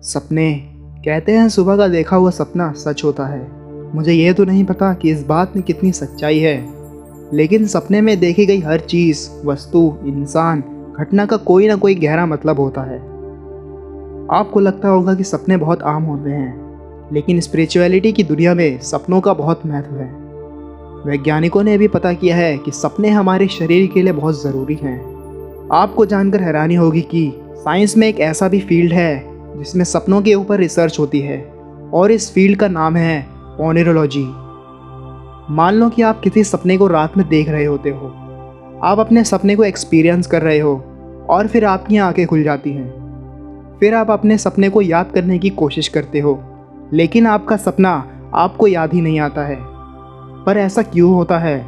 सपने कहते हैं सुबह का देखा हुआ सपना सच होता है। मुझे ये तो नहीं पता कि इस बात में कितनी सच्चाई है, लेकिन सपने में देखी गई हर चीज़, वस्तु, इंसान, घटना का कोई ना कोई गहरा मतलब होता है। आपको लगता होगा कि सपने बहुत आम होते हैं, लेकिन स्पिरिचुअलिटी की दुनिया में सपनों का बहुत महत्व है। वैज्ञानिकों ने भी पता किया है कि सपने हमारे शरीर के लिए बहुत ज़रूरी हैं। आपको जानकर हैरानी होगी कि साइंस में एक ऐसा भी फील्ड है जिसमें सपनों के ऊपर रिसर्च होती है, और इस फील्ड का नाम है ओनेरोलॉजी। मान लो कि आप किसी सपने को रात में देख रहे होते हो। आप अपने सपने को एक्सपीरियंस कर रहे हो और फिर आपकी आंखें खुल जाती हैं। फिर आप अपने सपने को याद करने की कोशिश करते हो, लेकिन आपका सपना आपको याद ही नहीं आता है। पर ऐसा क्यों होता है?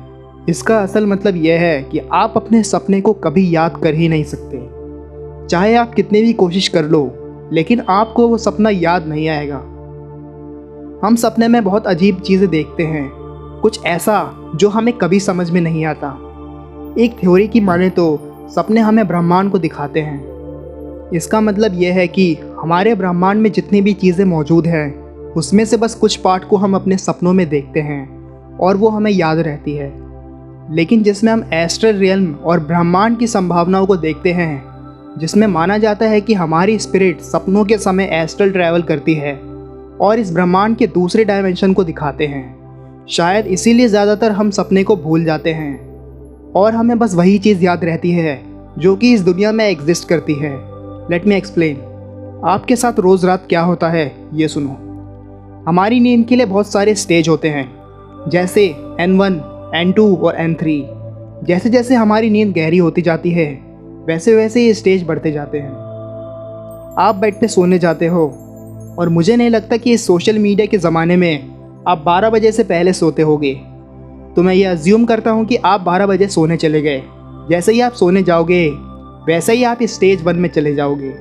इसका असल मतलब यह है कि आप अपने सपने को कभी याद कर ही नहीं सकते। चाहे आप कितनी भी कोशिश कर लो, लेकिन आपको वो सपना याद नहीं आएगा। हम सपने में बहुत अजीब चीज़ें देखते हैं, कुछ ऐसा जो हमें कभी समझ में नहीं आता। एक थ्योरी की माने तो सपने हमें ब्रह्मांड को दिखाते हैं। इसका मतलब यह है कि हमारे ब्रह्मांड में जितनी भी चीज़ें मौजूद हैं, उसमें से बस कुछ पार्ट को हम अपने सपनों में देखते हैं और वो हमें याद रहती है। लेकिन जिसमें हम एस्ट्रल रियल्म और ब्रह्मांड की संभावनाओं को देखते हैं, जिसमें माना जाता है कि हमारी स्पिरिट सपनों के समय एस्ट्रल ट्रैवल करती है और इस ब्रह्मांड के दूसरे डायमेंशन को दिखाते हैं। शायद इसीलिए ज़्यादातर हम सपने को भूल जाते हैं और हमें बस वही चीज़ याद रहती है जो कि इस दुनिया में एग्जिस्ट करती है। Let me explain. आपके साथ रोज़ रात क्या होता है, ये सुनो। हमारी नींद के लिए बहुत सारे स्टेज होते हैं, जैसे N1, N2 और N3। जैसे जैसे हमारी नींद गहरी होती जाती है, वैसे वैसे ये स्टेज बढ़ते जाते हैं। आप बेड पे सोने जाते हो और मुझे नहीं लगता कि इस सोशल मीडिया के ज़माने में आप 12 बजे से पहले सोते होगे। तो मैं ये अज्यूम करता हूँ कि आप 12 बजे सोने चले गए। जैसे ही आप सोने जाओगे, वैसे ही आप स्टेज 1 में चले जाओगे,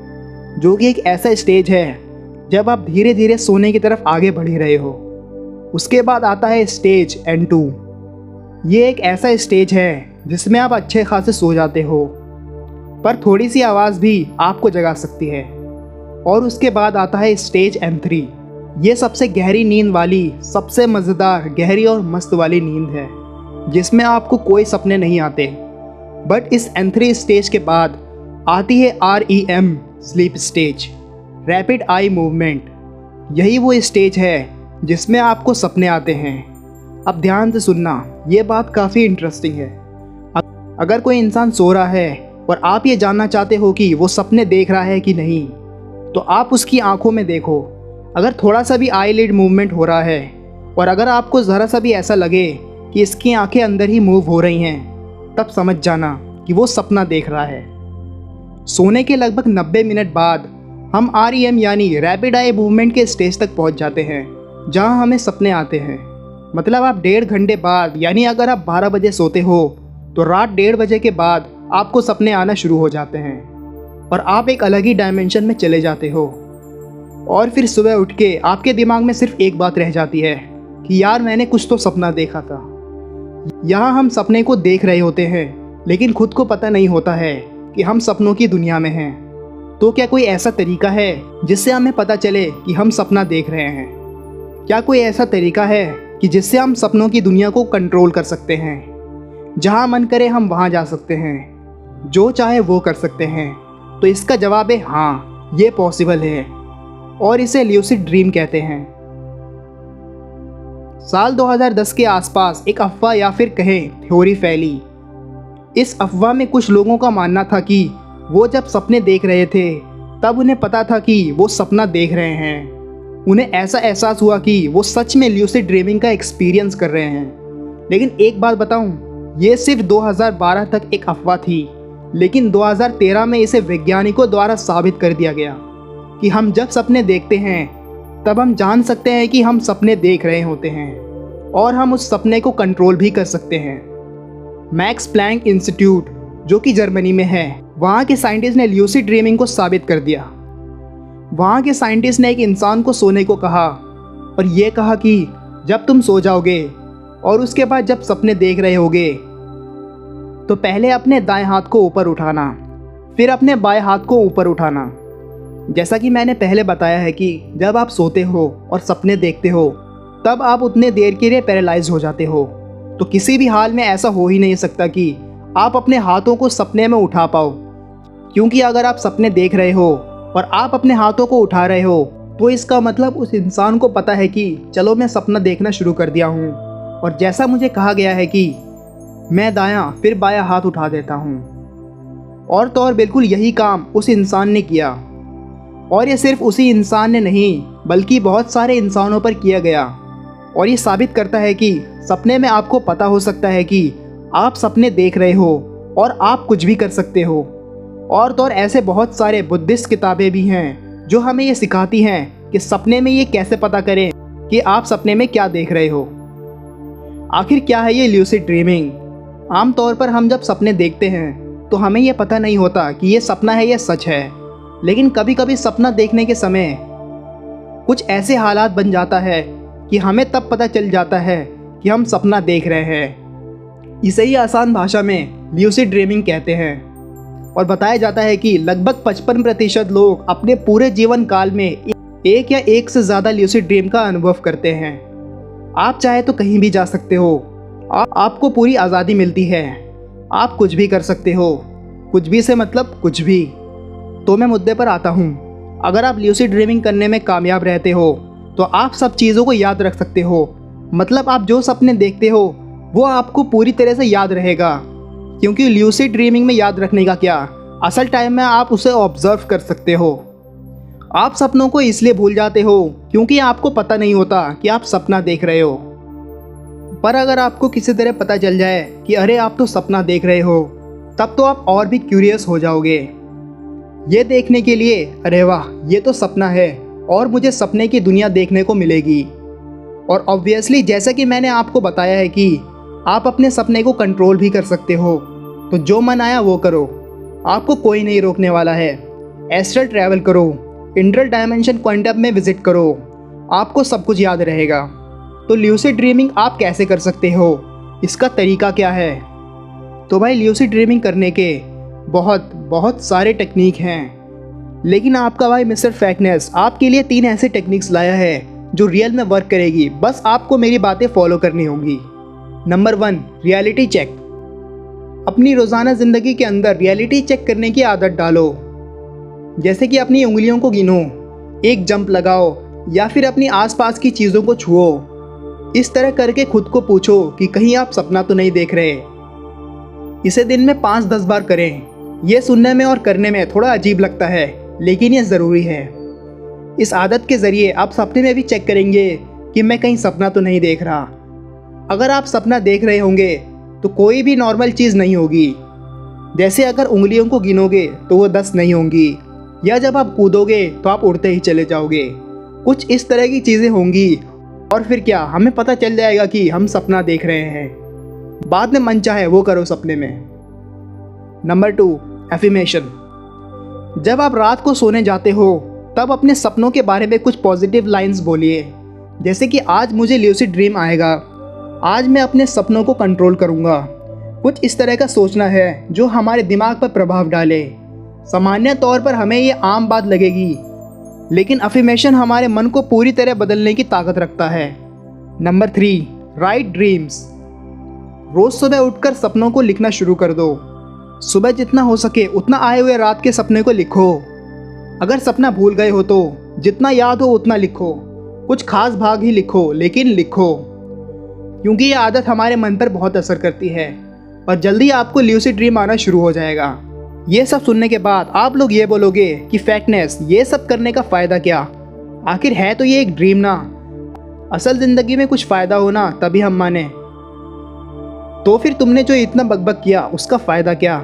जो कि एक ऐसा स्टेज है जब आप धीरे धीरे सोने की तरफ आगे बढ़ ही रहे हो। उसके बाद आता है स्टेज N2। ये एक ऐसा स्टेज है जिसमें आप अच्छे खासे सो जाते हो, पर थोड़ी सी आवाज़ भी आपको जगा सकती है। और उसके बाद आता है स्टेज N3। ये सबसे गहरी नींद वाली, सबसे मज़ेदार, गहरी और मस्त वाली नींद है, जिसमें आपको कोई सपने नहीं आते। बट इस N3 स्टेज के बाद आती है REM sleep stage, rapid eye movement. यही वो स्टेज है जिसमें आपको सपने आते हैं। अब ध्यान से सुनना, ये बात काफ़ी इंटरेस्टिंग है। अगर कोई इंसान सो रहा है और आप ये जानना चाहते हो कि वो सपने देख रहा है कि नहीं, तो आप उसकी आंखों में देखो। अगर थोड़ा सा भी आईलिड मूवमेंट हो रहा है और अगर आपको ज़रा सा भी ऐसा लगे कि इसकी आंखें अंदर ही मूव हो रही हैं, तब समझ जाना कि वो सपना देख रहा है। सोने के लगभग 90 मिनट बाद हम REM यानी रैपिड आई मूवमेंट के स्टेज तक पहुंच जाते हैं, जहां हमें सपने आते हैं। मतलब आप 1.5 घंटे बाद, यानी अगर आप 12 बजे सोते हो तो रात 1:30 बजे के बाद आपको सपने आना शुरू हो जाते हैं और आप एक अलग ही डायमेंशन में चले जाते हो। और फिर सुबह उठ के आपके दिमाग में सिर्फ एक बात रह जाती है कि यार मैंने कुछ तो सपना देखा था। यहाँ हम सपने को देख रहे होते हैं, लेकिन खुद को पता नहीं होता है कि हम सपनों की दुनिया में हैं। तो क्या कोई ऐसा तरीका है जिससे हमें पता चले कि हम सपना देख रहे हैं? क्या कोई ऐसा तरीका है कि जिससे हम सपनों की दुनिया को कंट्रोल कर सकते हैं? जहाँ मन करे हम वहाँ जा सकते हैं, जो चाहे वो कर सकते हैं? तो इसका जवाब है हाँ, ये पॉसिबल है, और इसे ल्यूसिड ड्रीम कहते हैं। साल 2010 के आसपास एक अफवाह या फिर कहें थ्योरी फैली। इस अफवाह में कुछ लोगों का मानना था कि वो जब सपने देख रहे थे, तब उन्हें पता था कि वो सपना देख रहे हैं। उन्हें ऐसा एहसास हुआ कि वो सच में ल्यूसिड ड्रीमिंग का एक्सपीरियंस कर रहे हैं। लेकिन एक बात बताऊं, ये सिर्फ 2012 तक एक अफवाह थी, लेकिन 2013 में इसे वैज्ञानिकों द्वारा साबित कर दिया गया कि हम जब सपने देखते हैं, तब हम जान सकते हैं कि हम सपने देख रहे होते हैं और हम उस सपने को कंट्रोल भी कर सकते हैं। मैक्स प्लैंक इंस्टीट्यूट, जो कि जर्मनी में है, वहाँ के साइंटिस्ट ने ल्यूसिड ड्रीमिंग को साबित कर दिया। वहाँ के साइंटिस्ट ने एक इंसान को सोने को कहा और ये कहा कि जब तुम सो जाओगे और उसके बाद जब सपने देख रहे होगे, तो पहले अपने दाएं हाथ को ऊपर उठाना, फिर अपने बाएं हाथ को ऊपर उठाना। जैसा कि मैंने पहले बताया है कि जब आप सोते हो और सपने देखते हो तब आप उतने देर के लिए पैरालाइज हो जाते हो। तो किसी भी हाल में ऐसा हो ही नहीं सकता कि आप अपने हाथों को सपने में उठा पाओ, क्योंकि अगर आप सपने देख रहे हो और आप अपने हाथों को उठा रहे हो तो इसका मतलब उस इंसान को पता है कि चलो मैं सपना देखना शुरू कर दिया हूँ। और जैसा मुझे कहा गया है कि मैं दायां फिर बायां हाथ उठा देता हूँ, और तो और बिल्कुल यही काम उस इंसान ने किया। और ये सिर्फ उसी इंसान ने नहीं बल्कि बहुत सारे इंसानों पर किया गया। और ये साबित करता है कि सपने में आपको पता हो सकता है कि आप सपने देख रहे हो और आप कुछ भी कर सकते हो। और तो और ऐसे बहुत सारे बुद्धिस्ट किताबें भी हैं जो हमें ये सिखाती हैं कि सपने में ये कैसे पता करें कि आप सपने में क्या देख रहे हो। आखिर क्या है ये ल्यूसिड ड्रीमिंग? आमतौर पर हम जब सपने देखते हैं तो हमें ये पता नहीं होता कि ये सपना है या सच है, लेकिन कभी कभी सपना देखने के समय कुछ ऐसे हालात बन जाता है कि हमें तब पता चल जाता है कि हम सपना देख रहे हैं। इसे ही आसान भाषा में ल्यूसिड ड्रीमिंग कहते हैं। और बताया जाता है कि लगभग 55% लोग अपने पूरे जीवन काल में एक या एक से ज़्यादा ल्यूसिड ड्रीम का अनुभव करते हैं। आप चाहे तो कहीं भी जा सकते हो, आपको पूरी आज़ादी मिलती है, आप कुछ भी कर सकते हो। कुछ भी से मतलब कुछ भी। तो मैं मुद्दे पर आता हूँ। अगर आप ल्यूसिड ड्रीमिंग करने में कामयाब रहते हो तो आप सब चीज़ों को याद रख सकते हो। मतलब आप जो सपने देखते हो वो आपको पूरी तरह से याद रहेगा, क्योंकि ल्यूसिड ड्रीमिंग में याद रखने का क्या, असल टाइम में आप उसे ऑब्जर्व कर सकते हो। आप सपनों को इसलिए भूल जाते हो क्योंकि आपको पता नहीं होता कि आप सपना देख रहे हो। पर अगर आपको किसी तरह पता चल जाए कि अरे आप तो सपना देख रहे हो, तब तो आप और भी क्यूरियस हो जाओगे ये देखने के लिए, अरे वाह ये तो सपना है और मुझे सपने की दुनिया देखने को मिलेगी। और ऑब्वियसली जैसा कि मैंने आपको बताया है कि आप अपने सपने को कंट्रोल भी कर सकते हो, तो जो मन आया वो करो, आपको कोई नहीं रोकने वाला है। एस्ट्रल ट्रैवल करो, इंट्रल डायमेंशन क्वांटम में विजिट करो, आपको सब कुछ याद रहेगा। तो ल्यूसिड ड्रीमिंग आप कैसे कर सकते हो, इसका तरीका क्या है? तो भाई ल्यूसिड ड्रीमिंग करने के बहुत बहुत सारे टेक्निक हैं, लेकिन आपका भाई मिस्टर फैकनेस आपके लिए 3 ऐसे टेक्निक्स लाया है जो रियल में वर्क करेगी। बस आपको मेरी बातें फॉलो करनी होंगी। Number 1, reality check. अपनी रोज़ाना ज़िंदगी के अंदर रियलिटी चेक करने की आदत डालो। जैसे कि अपनी उंगलियों को गिनो, एक जंप लगाओ या फिर अपनी आसपास की चीज़ों को छुओ। इस तरह करके खुद को पूछो कि कहीं आप सपना तो नहीं देख रहे। इसे दिन में 5-10 बार करें। यह सुनने में और करने में थोड़ा अजीब लगता है, लेकिन यह ज़रूरी है। इस आदत के ज़रिए आप सपने में भी चेक करेंगे कि मैं कहीं सपना तो नहीं देख रहा। अगर आप सपना देख रहे होंगे तो कोई भी नॉर्मल चीज़ नहीं होगी। जैसे अगर उंगलियों को गिनोगे तो वो 10 नहीं होंगी, या जब आप कूदोगे तो आप उड़ते ही चले जाओगे। कुछ इस तरह की चीज़ें होंगी और फिर क्या, हमें पता चल जाएगा कि हम सपना देख रहे हैं। बाद में मन चाहे वो करो सपने में। Number 2, affirmation. जब आप रात को सोने जाते हो तब अपने सपनों के बारे में कुछ पॉजिटिव लाइंस बोलिए। जैसे कि आज मुझे ल्यूसिड ड्रीम आएगा, आज मैं अपने सपनों को कंट्रोल करूँगा। कुछ इस तरह का सोचना है जो हमारे दिमाग पर प्रभाव डाले। सामान्य तौर पर हमें ये आम बात लगेगी, लेकिन अफर्मेशन हमारे मन को पूरी तरह बदलने की ताकत रखता है। Number 3, right dreams. रोज़ सुबह उठकर सपनों को लिखना शुरू कर दो। सुबह जितना हो सके उतना आए हुए रात के सपने को लिखो। अगर सपना भूल गए हो तो जितना याद हो उतना लिखो। कुछ खास भाग ही लिखो, लेकिन लिखो, क्योंकि ये आदत हमारे मन पर बहुत असर करती है और जल्दी आपको ल्यूसिड ड्रीम आना शुरू हो जाएगा। ये सब सुनने के बाद आप लोग ये बोलोगे कि फैक्टनेस, ये सब करने का फ़ायदा क्या? आखिर है तो ये एक ड्रीम ना। असल ज़िंदगी में कुछ फ़ायदा हो ना तभी हम माने। तो फिर तुमने जो इतना बकबक किया उसका फ़ायदा क्या?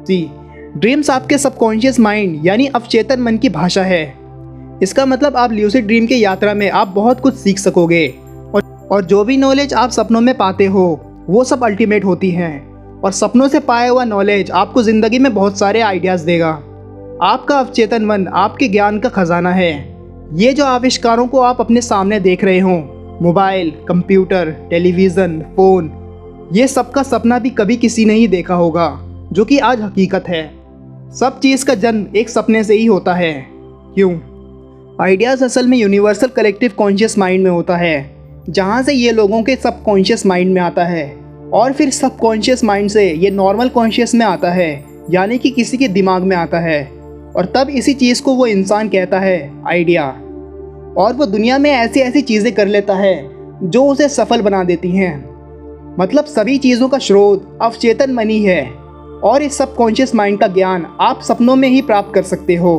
सी, ड्रीम्स आपके सबकॉन्शियस माइंड यानी अवचेतन मन की भाषा है। इसका मतलब आप ल्यूसिड ड्रीम की यात्रा में आप बहुत कुछ सीख सकोगे और जो भी नॉलेज आप सपनों में पाते हो वो सब अल्टीमेट होती हैं। और सपनों से पाया हुआ नॉलेज आपको ज़िंदगी में बहुत सारे आइडियाज़ देगा। आपका अवचेतन मन आपके ज्ञान का खजाना है। ये जो आविष्कारों को आप अपने सामने देख रहे हो, मोबाइल, कंप्यूटर, टेलीविज़न, फ़ोन, ये सबका सपना भी कभी किसी ने ही देखा होगा, जो कि आज हकीकत है। सब चीज़ का जन्म एक सपने से ही होता है। क्यों? आइडियाज़ असल में यूनिवर्सल कलेक्टिव कॉन्शियस माइंड में होता है, जहाँ से ये लोगों के सब कॉन्शियस माइंड में आता है और फिर सब कॉन्शियस माइंड से ये नॉर्मल कॉन्शियस में आता है, यानी कि किसी के दिमाग में आता है। और तब इसी चीज़ को वो इंसान कहता है आइडिया। और वो दुनिया में ऐसी ऐसी चीज़ें कर लेता है जो उसे सफल बना देती हैं। मतलब सभी चीज़ों का स्रोत अवचेतन मन ही है और इस सब कॉन्शियस माइंड का ज्ञान आप सपनों में ही प्राप्त कर सकते हो।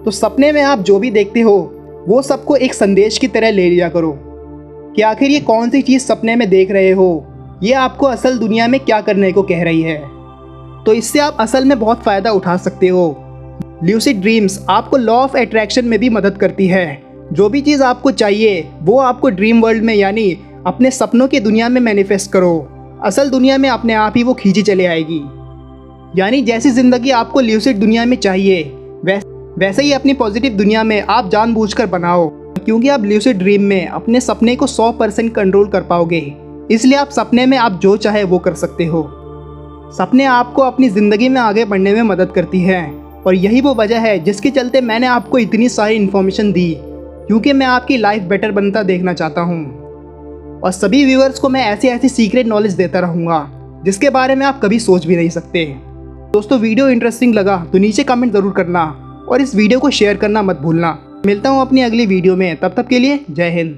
तो सपने में आप जो भी देखते हो वो सबको एक संदेश की तरह ले लिया करो कि आखिर ये कौन सी चीज़ सपने में देख रहे हो, ये आपको असल दुनिया में क्या करने को कह रही है। तो इससे आप असल में बहुत फ़ायदा उठा सकते हो। ल्यूसिड ड्रीम्स आपको लॉ ऑफ अट्रैक्शन में भी मदद करती है। जो भी चीज़ आपको चाहिए वो आपको ड्रीम वर्ल्ड में यानी अपने सपनों की दुनिया में मैनिफेस्ट करो। असल दुनिया में अपने आप ही वो खींची चले आएगी। यानी जैसी ज़िंदगी आपको ल्यूसिड दुनिया में चाहिए वैसे ही अपनी पॉजिटिव दुनिया में आप जानबूझकर बनाओ, क्योंकि आप ल्यूसिड ड्रीम में अपने सपने को 100% कंट्रोल कर पाओगे। इसलिए आप सपने में आप जो चाहे वो कर सकते हो। सपने आपको अपनी ज़िंदगी में आगे बढ़ने में मदद करती है और यही वो वजह है जिसके चलते मैंने आपको इतनी सारी इन्फॉर्मेशन दी, क्योंकि मैं आपकी लाइफ बेटर बनता देखना चाहता हूँ। और सभी व्यूअर्स को मैं ऐसी ऐसी सीक्रेट नॉलेज देता रहूँगा जिसके बारे में आप कभी सोच भी नहीं सकते। दोस्तों, वीडियो इंटरेस्टिंग लगा तो नीचे कमेंट ज़रूर करना और इस वीडियो को शेयर करना मत भूलना। मिलता हूँ अपनी अगली वीडियो में, तब तक के लिए जय हिंद।